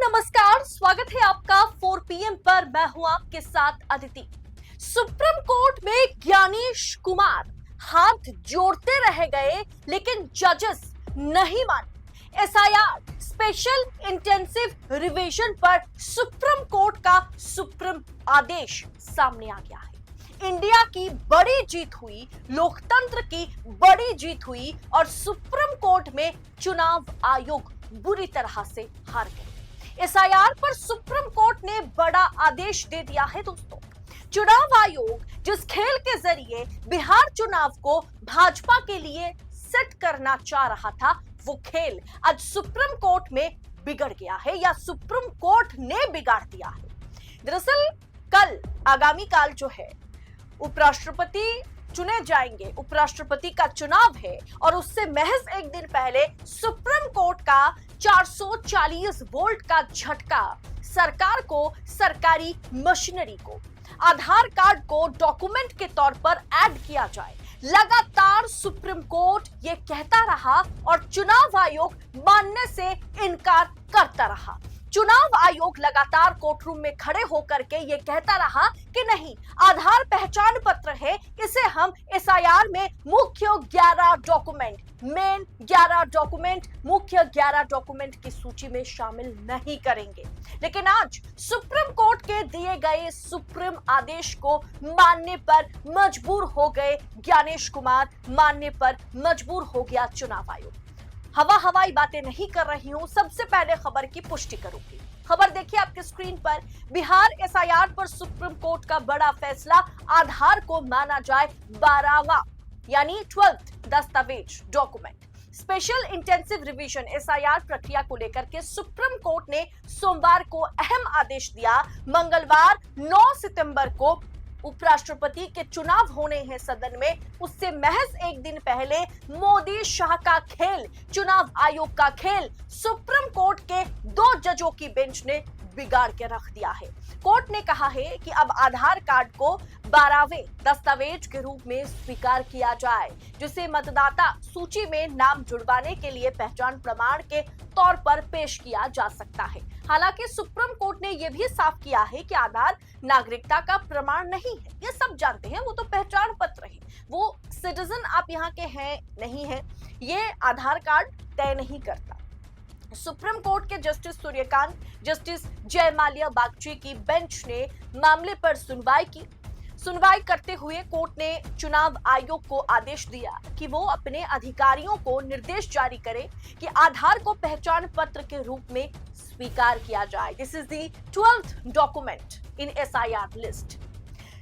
नमस्कार, स्वागत है आपका 4 PM पर। मैं हूं आपके साथ अदिति। सुप्रीम कोर्ट में ज्ञानेश कुमार हाथ जोड़ते रह गए, लेकिन जजेस नहीं माने। एसआईआर स्पेशल इंटेंसिव रिवीजन पर सुप्रीम कोर्ट का सुप्रीम आदेश सामने आ गया है। इंडिया की बड़ी जीत हुई, लोकतंत्र की बड़ी जीत हुई और सुप्रीम कोर्ट में चुनाव आयोग बुरी तरह से हार गए। एसआईआर पर सुप्रीम कोर्ट ने बड़ा आदेश दे दिया है दोस्तों। चुनाव आयोग जिस खेल के जरिए बिहार चुनाव को भाजपा के लिए सेट करना चाह रहा था, वो खेल आज सुप्रीम कोर्ट में बिगड़ गया है या सुप्रीम कोर्ट ने बिगाड़ दिया है। दरअसल कल आगामी काल जो है, उपराष्ट्रपति चुने जाएंगे, उपराष्ट्रपति का चुनाव है और उससे महज एक दिन पहले सुप्रीम कोर्ट का 440 वोल्ट का झटका सरकार को, सरकारी मशीनरी को, आधार कार्ड को डॉक्यूमेंट के तौर पर ऐड किया जाए। लगातार सुप्रीम कोर्ट ये कहता रहा और चुनाव आयोग मानने से इनकार करता रहा। चुनाव आयोग लगातार कोर्टरूम में खड़े होकर के ये कहता रहा कि नहीं, आधार पहचान पत्र है, इसे हम एसआईआर में मुख्य 11 डॉक्यूमेंट, मेन 11 डॉक्यूमेंट, मुख्य 11 डॉक्यूमेंट की सूची में शामिल नहीं करेंगे। लेकिन आज सुप्रीम कोर्ट के दिए गए सुप्रीम आदेश को मानने पर मजबूर हो गए ज्ञानेश कुमार, मानने पर मजबूर हो गया चुनाव आयोग। हवाई बातें नहीं कर रही हूं, सबसे पहले खबर की पुष्टि करूंगी। खबर देखिए आपके स्क्रीन पर। बिहार एसआईआर पर सुप्रीम कोर्ट का बड़ा फैसला, आधार को माना जाए 12वां यानी 12th दस्तावेज document. Special intensive revision SIR प्रक्रिया को लेकर के सुप्रीम कोर्ट ने सोमवार को अहम आदेश दिया। मंगलवार 9 सितंबर को उपराष्ट्रपति के चुनाव होने हैं सदन में, उससे महज एक दिन पहले मोदी शाह का खेल, चुनाव आयोग का खेल सुप्रीम कोर्ट के 2 जजों की बेंच ने बिगाड़ के रख दिया है। कोर्ट ने कहा है कि अब आधार कार्ड को 12वें दस्तावेज के रूप में स्वीकार किया जाए, जिसे मतदाता सूची में नाम जुड़वाने के लिए पहचान प्रमाण के तौर पर पेश किया जा सकता है। हालांकि सुप्रीम कोर्ट ने यह भी साफ किया है कि आधार नागरिकता का प्रमाण नहीं है, ये सब जानते हैं, वो तो पहचान पत्र है, वो सिटीजन आप यहाँ के हैं नहीं है, ये आधार कार्ड तय नहीं करता। सुप्रीम कोर्ट के जस्टिस सूर्यकांत, जस्टिस जयमाल्या बागची की बेंच ने मामले पर सुनवाई करते हुए कोर्ट ने चुनाव आयोग को आदेश दिया कि वो अपने अधिकारियों को निर्देश जारी करे कि आधार को पहचान पत्र के रूप में स्वीकार किया जाए। This is the 12th document in SIR list.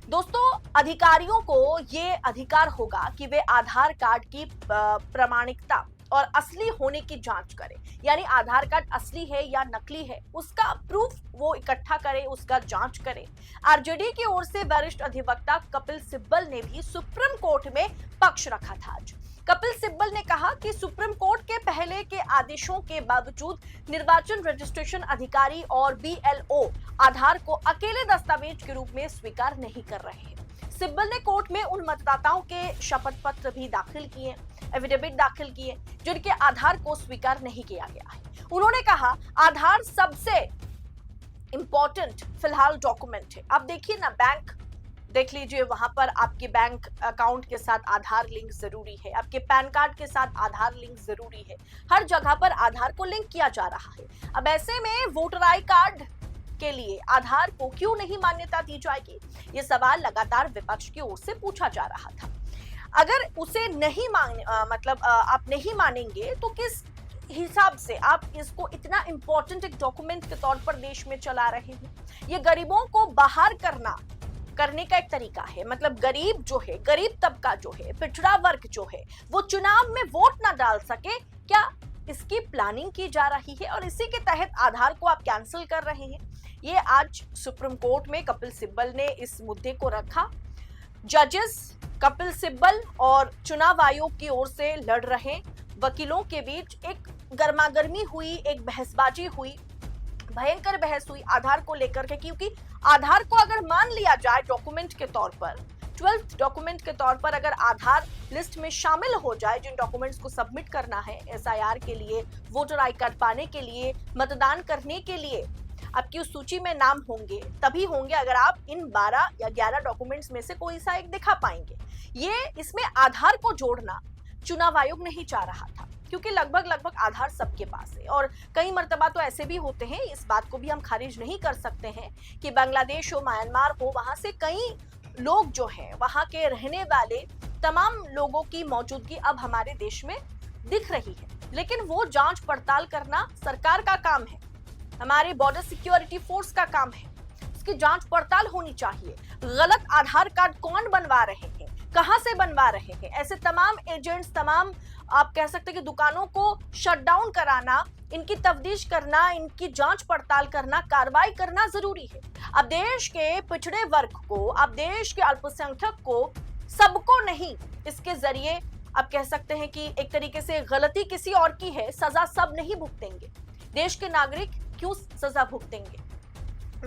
दोस्तों, अधिकारियों को ये अधिकार होगा कि वे आधार कार्ड की प्रामाणिकता और असली होने की जांच करें, यानी आधार कार्ड असली है या नकली है, उसका प्रूफ वो इकट्ठा करें, उसका जांच करें। आरजेडी की ओर से वरिष्ठ अधिवक्ता कपिल सिब्बल ने भी सुप्रीम कोर्ट में पक्ष रखा था। आज कपिल सिब्बल ने कहा कि सुप्रीम कोर्ट के पहले के आदेशों के बावजूद निर्वाचन रजिस्ट्रेशन अधिकारी और बीएलओ आधार को अकेले दस्तावेज के रूप में स्वीकार नहीं कर रहे हैं। सिब्बल ने कोर्ट में उन मतदाताओं के शपथ पत्र भी दाखिल किए, एफिडेविट दाखिल किए, जिनके आधार को स्वीकार नहीं किया गया है। उन्होंने कहा, आधार सबसे इंपॉर्टेंट फिलहाल डॉक्यूमेंट है। अब देखिए ना, बैंक देख लीजिए, वहां पर आपके बैंक अकाउंट के साथ आधार लिंक जरूरी है, आपके पैन कार्ड के साथ आधार लिंक जरूरी है, हर जगह पर आधार को लिंक किया जा रहा है। अब ऐसे में वोटर आई कार्ड के लिए आधार को क्यों नहीं मान्यता दी जाएगी, ये सवाल लगातार विपक्ष की ओर से पूछा जा रहा था। अगर उसे नहीं आप नहीं मानेंगे तो किस हिसाब से आप इसको इतना इंपॉर्टेंट एक डॉक्यूमेंट के तौर पर देश में चला रहे हैं? ये गरीबों को बाहर करने का एक तरीका है। मतलब गरीब जो है, गरीब तबका जो है, पिछड़ा वर्ग जो है, वो चुनाव में वोट ना डाल सके, क्या इसकी प्लानिंग की जा रही है? और इसी के तहत आधार को आप कैंसिल कर रहे हैं। ये आज सुप्रीम कोर्ट में कपिल सिब्बल ने इस मुद्दे को रखा। जजेस कपिल सिब्बल और चुनाव आयोग की ओर से लड़ रहे वकीलों के बीच एक गर्मागर्मी हुई, एक बहसबाजी हुई, भयंकर बहस हुई आधार को लेकर के, क्योंकि आधार को अगर मान लिया जाए डॉक्यूमेंट के तौर पर 12th डॉक्यूमेंट के तौर पर अगर आधार लिस्ट में शामिल हो जाए, जिन डॉक्यूमेंट्स को सबमिट करना है एसआईआर के लिए, वोटर आई कार्ड पाने के लिए, मतदान करने के लिए, आपकी उस सूची में नाम होंगे तभी होंगे अगर आप इन 12 या 11 डॉक्यूमेंट्स में से कोई सा एक दिखा पाएंगे। ये इसमें आधार को जोड़ना चुनाव आयोग नहीं चाह रहा था, क्योंकि लगभग आधार सबके पास है। और कई मर्तबा तो ऐसे भी होते हैं, इस बात को भी हम खारिज नहीं कर सकते हैं कि बांग्लादेश हो, म्यांमार हो, वहां से कई लोग जो हैं, वहां के रहने वाले तमाम लोगों की मौजूदगी अब हमारे देश में दिख रही है। लेकिन वो जांच पड़ताल करना सरकार का काम है, हमारे बॉर्डर सिक्योरिटी फोर्स का काम है। इसकी जांच पड़ताल होनी चाहिए। गलत आधार कार्ड कौन बनवा रहे हैं, कहां से बनवा रहे हैं, ऐसे तमाम एजेंट्स, तमाम आप कह सकते हैं कि दुकानों को शट डाउन कराना, इनकी तफ्तीश करना, इनकी जांच पड़ताल करना, कार्रवाई करना जरूरी है। अब देश के पिछड़े वर्ग को, अब देश के अल्पसंख्यक को, सबको नहीं इसके जरिए आप कह सकते हैं कि एक तरीके से गलती किसी और की है, सजा सब नहीं भुगतेंगे। देश के नागरिक क्यों सजा भुगतेंगे,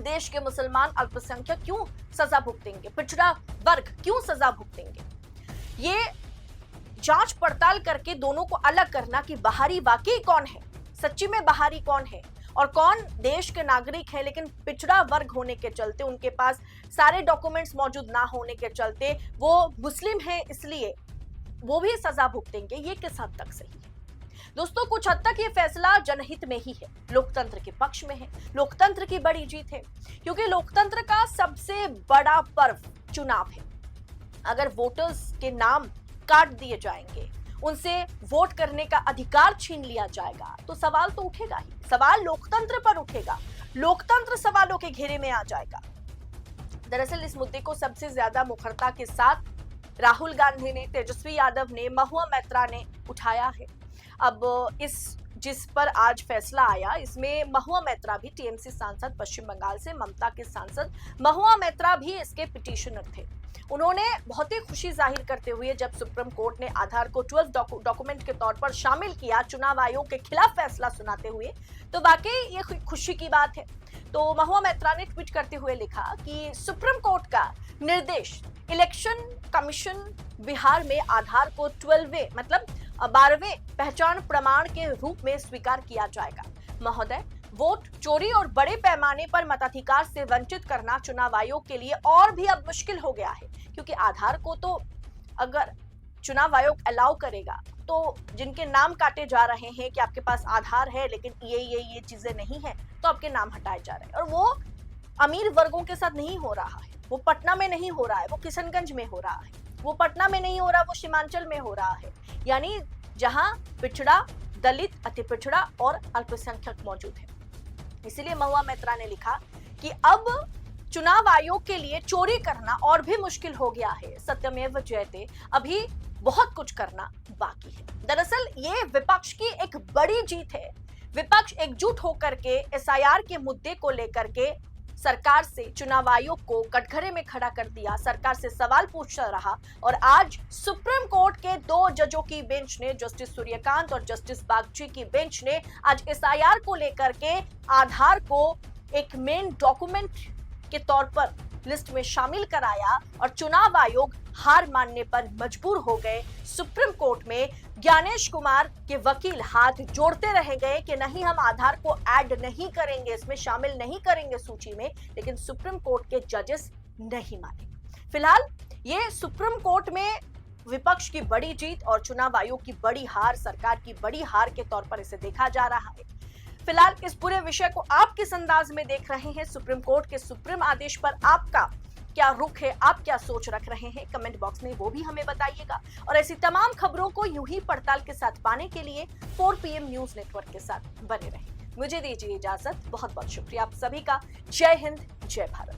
देश के मुसलमान अल्पसंख्यक क्यों सजा भुगतेंगे, पिछड़ा वर्ग क्यों सजा भुगतेंगे। ये जांच पड़ताल करके दोनों को अलग करना कि बाहरी वाकई कौन है, सच्ची में बाहरी कौन है, और कौन देश के नागरिक है लेकिन पिछड़ा वर्ग होने के चलते, उनके पास सारे डॉक्यूमेंट्स मौजूद ना होने के चलते वो मुस्लिम है इसलिए वो भी सजा भुगतेंगे, ये किस हद तक सही है। दोस्तों, कुछ हद तक ये फैसला जनहित में ही है, लोकतंत्र के पक्ष में है, लोकतंत्र की बड़ी जीत है, क्योंकि लोकतंत्र का सबसे बड़ा पर्व चुनाव है। अगर वोटर्स के नाम काट दिए जाएंगे, उनसे वोट करने का अधिकार छीन लिया जाएगा, तो सवाल तो उठेगा ही, सवाल लोकतंत्र पर उठेगा, लोकतंत्र सवालों के घेरे में आ जाएगा। दरअसल इस मुद्दे को सबसे ज्यादा मुखरता के साथ राहुल गांधी ने, तेजस्वी यादव ने, महुआ मैत्रा ने उठाया है। अब जिस पर आज फैसला आया, इसमें महुआ मैत्रा भी, टीएमसी सांसद पश्चिम बंगाल से, ममता के सांसद महुआ मैत्रा भी इसके पिटीशनर थे। उन्होंने बहुत ही खुशी जाहिर करते हुए जब सुप्रीम कोर्ट ने आधार को 12 डॉक्यूमेंट के तौर पर शामिल किया, चुनाव आयोग के खिलाफ फैसला सुनाते हुए, तो वाकई ये खुशी की बात है। तो महुआ मैत्रा ने ट्वीट करते हुए लिखा कि सुप्रीम कोर्ट का निर्देश, इलेक्शन कमीशन बिहार में आधार को 12वें मतलब 12वें पहचान प्रमाण के रूप में स्वीकार किया जाएगा। महोदय, वोट चोरी और बड़े पैमाने पर मताधिकार से वंचित करना चुनाव आयोग के लिए और भी अब मुश्किल हो गया है, क्योंकि आधार को तो अगर चुनाव आयोग अलाउ करेगा तो जिनके नाम काटे जा रहे हैं कि आपके पास आधार है लेकिन ये चीजें नहीं है, तो आपके नाम हटाए जा रहे हैं। और वो अमीर वर्गों के साथ नहीं हो रहा है, वो पटना में नहीं हो रहा है, वो किशनगंज में हो रहा है, वो पटना में नहीं हो रहा, वो सीमांचल में हो रहा है, यानी जहां पिछड़ा, दलित, अति पिछड़ा और अल्पसंख्यक मौजूद है। इसीलिए महुआ मैत्रा ने लिखा कि अब चुनाव आयोग के लिए चोरी करना और भी मुश्किल हो गया है, सत्यमेव जयते, अभी बहुत कुछ करना बाकी है। दरअसल ये विपक्ष की एक बड़ी जीत है। विपक्ष एकजुट होकर के एसआईआर के मुद्दे को लेकर के सरकार से, चुनाव आयोग को कटघरे में खड़ा कर दिया, सरकार से सवाल पूछता रहा, और आज सुप्रीम कोर्ट के 2 जजों की बेंच ने, जस्टिस सूर्यकांत और जस्टिस बागची की बेंच ने आज एसआईआर को लेकर के आधार को एक मेन डॉक्यूमेंट के तौर पर लिस्ट में शामिल कराया, और चुनाव आयोग हार मानने पर मजबूर हो गए। सुप्रीम कोर्ट में ज्ञानेश कुमार के वकील हाथ जोड़ते रह गए कि नहीं, हम आधार को ऐड नहीं करेंगे, इसमें शामिल नहीं करेंगे सूची में, लेकिन सुप्रीम कोर्ट के जजेस नहीं माने। फिलहाल ये सुप्रीम कोर्ट में विपक्ष की बड़ी जीत और चुनाव आयोग की बड़ी हार, सरकार की बड़ी हार के तौर पर इसे देखा जा रहा है। फिलहाल इस पूरे विषय को आप किस अंदाज में देख रहे हैं, सुप्रीम कोर्ट के सुप्रीम आदेश पर आपका क्या रुख है, आप क्या सोच रख रहे हैं, कमेंट बॉक्स में वो भी हमें बताइएगा। और ऐसी तमाम खबरों को यूं ही पड़ताल के साथ पाने के लिए 4 PM न्यूज नेटवर्क के साथ बने रहें। मुझे दीजिए इजाजत, बहुत बहुत शुक्रिया आप सभी का। जय हिंद, जय भारत।